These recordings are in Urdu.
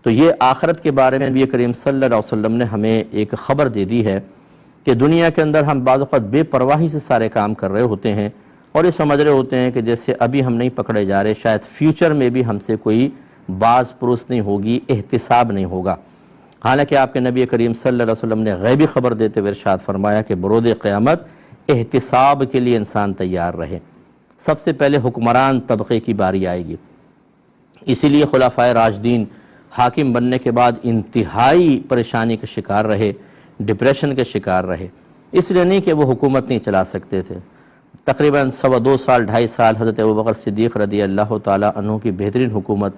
تو یہ آخرت کے بارے میں نبی کریم صلی اللہ علیہ وسلم نے ہمیں ایک خبر دے دی ہے کہ دنیا کے اندر ہم بعض اوقات بے پرواہی سے سارے کام کر رہے ہوتے ہیں اور یہ سمجھ رہے ہوتے ہیں کہ جیسے ابھی ہم نہیں پکڑے جا رہے، شاید فیوچر میں بھی ہم سے کوئی باز پرس نہیں ہوگی، احتساب نہیں ہوگا۔ حالانکہ آپ کے نبی کریم صلی اللہ علیہ وسلم نے غیبی خبر دیتے ہوئے ارشاد فرمایا کہ بروز قیامت احتساب کے لیے انسان تیار رہے۔ سب سے پہلے حکمران طبقے کی باری آئے گی، اسی لیے خلفائے راشدین حاکم بننے کے بعد انتہائی پریشانی کا شکار رہے، ڈپریشن کے شکار رہے، اس لیے نہیں کہ وہ حکومت نہیں چلا سکتے تھے۔ تقریباً 2.25 سال 2.5 سال حضرت ابوبکر صدیق رضی اللہ تعالیٰ عنہ کی بہترین حکومت،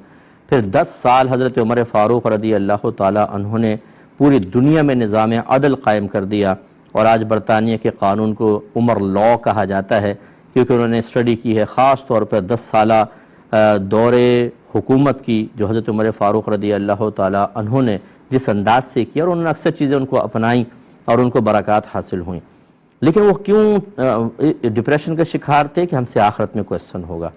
پھر 10 سال حضرت عمر فاروق رضی اللہ تعالیٰ عنہ نے پوری دنیا میں نظام عدل قائم کر دیا، اور آج برطانیہ کے قانون کو عمر لا کہا جاتا ہے کیونکہ انہوں نے اسٹڈی کی ہے خاص طور پر 10 سالہ دور حکومت کی جو حضرت عمر فاروق رضی اللہ تعالیٰ عنہ نے جس انداز سے کیا، اور انہوں نے اکثر چیزیں ان کو اپنائیں اور ان کو برکات حاصل ہوئیں۔ لیکن وہ کیوں ڈپریشن کا شکار تھے کہ ہم سے آخرت میں کوسچن ہوگا۔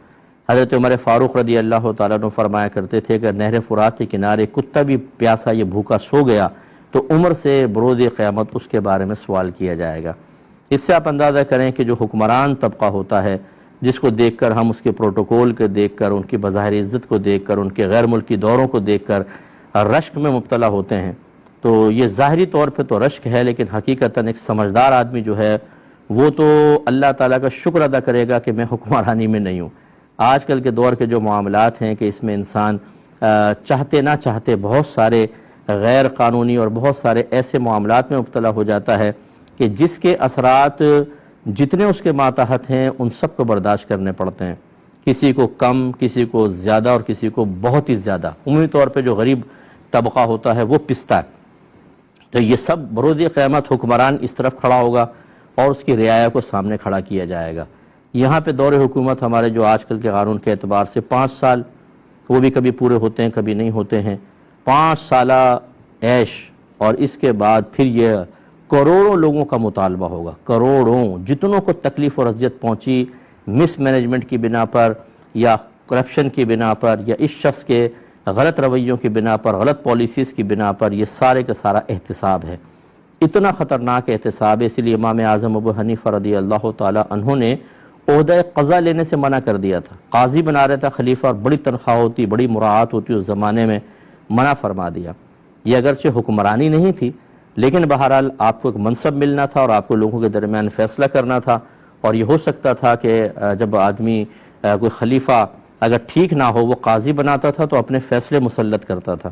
حضرت عمر فاروق رضی اللہ تعالیٰ عنہ فرمایا کرتے تھے کہ نہر فرات کے کنارے کتا بھی پیاسا یہ بھوکا سو گیا تو عمر سے بروز قیامت اس کے بارے میں سوال کیا جائے گا۔ اس سے آپ اندازہ کریں کہ جو حکمران طبقہ ہوتا ہے، جس کو دیکھ کر ہم اس کے پروٹوکول کو دیکھ کر، ان کی بظاہر عزت کو دیکھ کر، ان کے غیر ملکی دوروں کو دیکھ کر رشک میں مبتلا ہوتے ہیں، تو یہ ظاہری طور پہ تو رشک ہے، لیکن حقیقتاً ایک سمجھدار آدمی جو ہے وہ تو اللہ تعالیٰ کا شکر ادا کرے گا کہ میں حکمرانی میں نہیں ہوں۔ آج کل کے دور کے جو معاملات ہیں کہ اس میں انسان چاہتے نہ چاہتے بہت سارے غیر قانونی اور بہت سارے ایسے معاملات میں مبتلا ہو جاتا ہے کہ جس کے اثرات جتنے اس کے ماتحت ہیں ان سب کو برداشت کرنے پڑتے ہیں، کسی کو کم، کسی کو زیادہ اور کسی کو بہت ہی زیادہ۔ عمومی طور پہ جو غریب طبقہ ہوتا ہے وہ پستا ہے۔ تو یہ سب بروز قیامت حکمران اس طرف کھڑا ہوگا اور اس کی رعایا کو سامنے کھڑا کیا جائے گا۔ یہاں پہ دور حکومت ہمارے جو آج کل کے قانون کے اعتبار سے 5 سال، وہ بھی کبھی پورے ہوتے ہیں کبھی نہیں ہوتے ہیں، 5 سالہ عیش، اور اس کے بعد پھر یہ کروڑوں لوگوں کا مطالبہ ہوگا، کروڑوں، جتنوں کو تکلیف اور اذیت پہنچی مس مینجمنٹ کی بنا پر یا کرپشن کی بنا پر یا اس شخص کے غلط رویوں کی بنا پر، غلط پالیسیز کی بنا پر، یہ سارے کا سارا احتساب ہے۔ اتنا خطرناک احتساب ہے، اس لیے امام اعظم ابو حنیفہ رضی اللہ تعالی عنہ نے عہدہ قضا لینے سے منع کر دیا تھا۔ قاضی بنا رہا تھا خلیفہ، اور بڑی تنخواہ ہوتی، بڑی مراعات ہوتی اس زمانے میں، منع فرما دیا۔ یہ اگرچہ حکمرانی نہیں تھی، لیکن بہرحال آپ کو ایک منصب ملنا تھا اور آپ کو لوگوں کے درمیان فیصلہ کرنا تھا، اور یہ ہو سکتا تھا کہ جب آدمی کوئی خلیفہ اگر ٹھیک نہ ہو وہ قاضی بناتا تھا تو اپنے فیصلے مسلط کرتا تھا،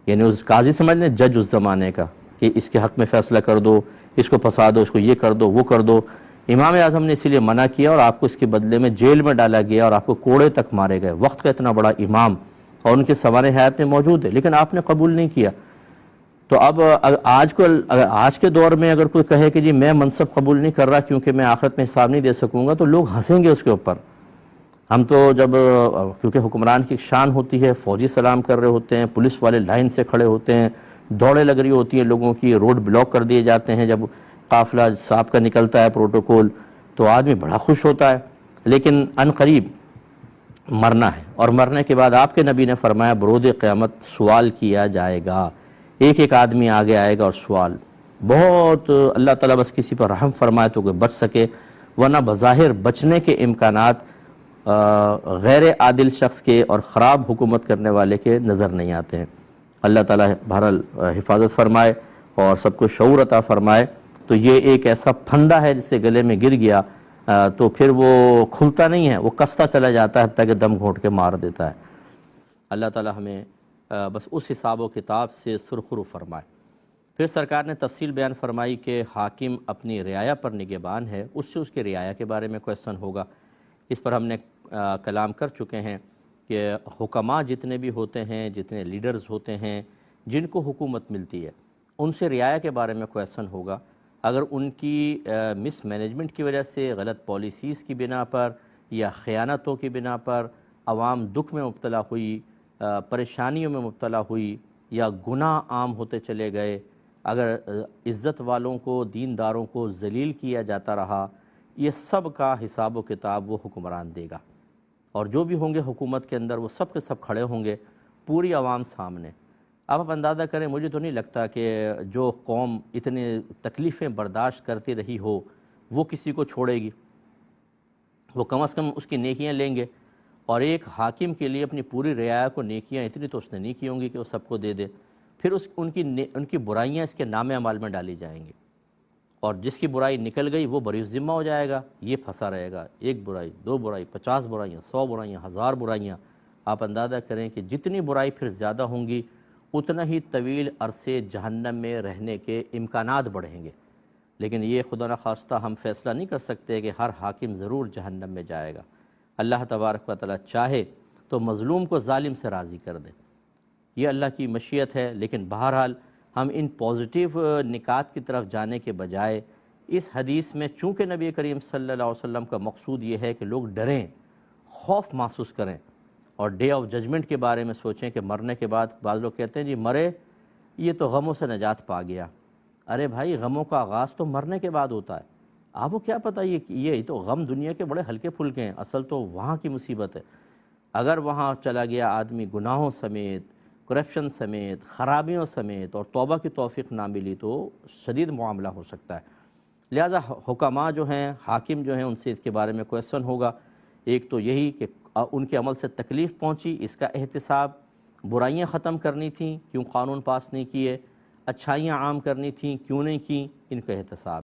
یعنی اس قاضی سمجھ لیں جج اس زمانے کا، کہ اس کے حق میں فیصلہ کر دو، اس کو پھنسا دو، اس کو یہ کر دو، وہ کر دو۔ امام اعظم نے اسی لیے منع کیا اور آپ کو اس کے بدلے میں جیل میں ڈالا گیا اور آپ کو کوڑے تک مارے گئے۔ وقت کا اتنا بڑا امام اور ان کے سوانح حیات میں موجود ہے، لیکن آپ نے قبول نہیں کیا۔ تو اب آج کے دور میں اگر کوئی کہے کہ جی میں منصب قبول نہیں کر رہا کیونکہ میں آخرت میں حساب نہیں دے سکوں گا، تو لوگ ہنسیں گے اس کے اوپر۔ ہم تو جب کیونکہ حکمران کی شان ہوتی ہے، فوجی سلام کر رہے ہوتے ہیں، پولیس والے لائن سے کھڑے ہوتے ہیں، دوڑیں لگ رہی ہوتی ہیں لوگوں کی، روڈ بلاک کر دیے جاتے ہیں، جب قافلہ صاحب کا نکلتا ہے پروٹوکول تو آدمی بڑا خوش ہوتا ہے، لیکن ان قریب مرنا ہے، اور مرنے کے بعد آپ کے نبی نے فرمایا بروز قیامت سوال کیا جائے گا، ایک ایک آدمی آگے آئے گا اور سوال بہت، اللہ تعالیٰ بس کسی پر رحم فرمائے تو کوئی بچ سکے، ورنہ بظاہر بچنے کے امکانات غیر عادل شخص کے اور خراب حکومت کرنے والے کے نظر نہیں آتے ہیں۔ اللہ تعالیٰ بہرحال حفاظت فرمائے اور سب کو شعور عطا فرمائے۔ تو یہ ایک ایسا پھندا ہے جس سے گلے میں گر گیا تو پھر وہ کھلتا نہیں ہے، وہ کستا چلا جاتا ہے حتیٰ کہ دم گھونٹ کے مار دیتا ہے۔ اللہ تعالیٰ ہمیں بس اس حساب و کتاب سے سرخرو فرمائے۔ پھر سرکار نے تفصیل بیان فرمائی کہ حاکم اپنی رعایا پر نگہبان ہے، اس سے اس کے رعایا کے بارے میں کویسچن ہوگا۔ اس پر ہم نے کلام کر چکے ہیں کہ حکماء جتنے بھی ہوتے ہیں، جتنے لیڈرز ہوتے ہیں، جن کو حکومت ملتی ہے، ان سے رعایا کے بارے میں کویسچن ہوگا۔ اگر ان کی مس مینجمنٹ کی وجہ سے، غلط پالیسیز کی بنا پر یا خیانتوں کی بنا پر عوام دکھ میں مبتلا ہوئی، پریشانیوں میں مبتلا ہوئی، یا گناہ عام ہوتے چلے گئے، اگر عزت والوں کو، دینداروں کو ذلیل کیا جاتا رہا، یہ سب کا حساب و کتاب وہ حکمران دے گا، اور جو بھی ہوں گے حکومت کے اندر وہ سب کے سب کھڑے ہوں گے پوری عوام سامنے۔ آپ اندازہ کریں، مجھے تو نہیں لگتا کہ جو قوم اتنے تکلیفیں برداشت کرتی رہی ہو وہ کسی کو چھوڑے گی۔ وہ کم از کم اس کی نیکیاں لیں گے، اور ایک حاکم کے لیے اپنی پوری رعایا کو نیکیاں اتنی تو اس نے نہیں کی ہوں گی کہ وہ سب کو دے دے۔ پھر ان کی برائیاں اس کے نام اعمال میں ڈالی جائیں گی، اور جس کی برائی نکل گئی وہ بری ذمہ ہو جائے گا، یہ پھنسا رہے گا۔ ایک برائی، دو برائی، 50 برائیاں، 100 برائیاں، 1000 برائیاں۔ آپ اندازہ کریں کہ جتنی برائی پھر زیادہ ہوں گی اتنا ہی طویل عرصے جہنم میں رہنے کے امکانات بڑھیں گے۔ لیکن یہ خدا نخواستہ ہم فیصلہ نہیں کر سکتے کہ ہر حاکم ضرور جہنم میں جائے گا۔ اللہ تبارک و تعالیٰ چاہے تو مظلوم کو ظالم سے راضی کر دے، یہ اللہ کی مشیت ہے۔ لیکن بہرحال ہم ان پازیٹیو نکات کی طرف جانے کے بجائے اس حدیث میں، چونکہ نبی کریم صلی اللہ علیہ وسلم کا مقصود یہ ہے کہ لوگ ڈریں، خوف محسوس کریں، اور ڈے آف ججمنٹ کے بارے میں سوچیں کہ مرنے کے بعد بعض لوگ کہتے ہیں جی مرے یہ تو غموں سے نجات پا گیا۔ ارے بھائی، غموں کا آغاز تو مرنے کے بعد ہوتا ہے۔ آپ کو کیا پتہ یہ تو غم دنیا کے بڑے ہلکے پھلکے ہیں، اصل تو وہاں کی مصیبت ہے۔ اگر وہاں چلا گیا آدمی گناہوں سمیت، کرپشن سمیت، خرابیوں سمیت، اور توبہ کی توفیق نہ ملی تو شدید معاملہ ہو سکتا ہے۔ لہذا حکماء جو ہیں، حاکم جو ہیں، ان سے اس کے بارے میں کویسچن ہوگا۔ ایک تو یہی کہ ان کے عمل سے تکلیف پہنچی، اس کا احتساب، برائیاں ختم کرنی تھیں، کیوں قانون پاس نہیں کیے، اچھائیاں عام کرنی تھیں، کیوں نہیں کیں، ان کا احتساب۔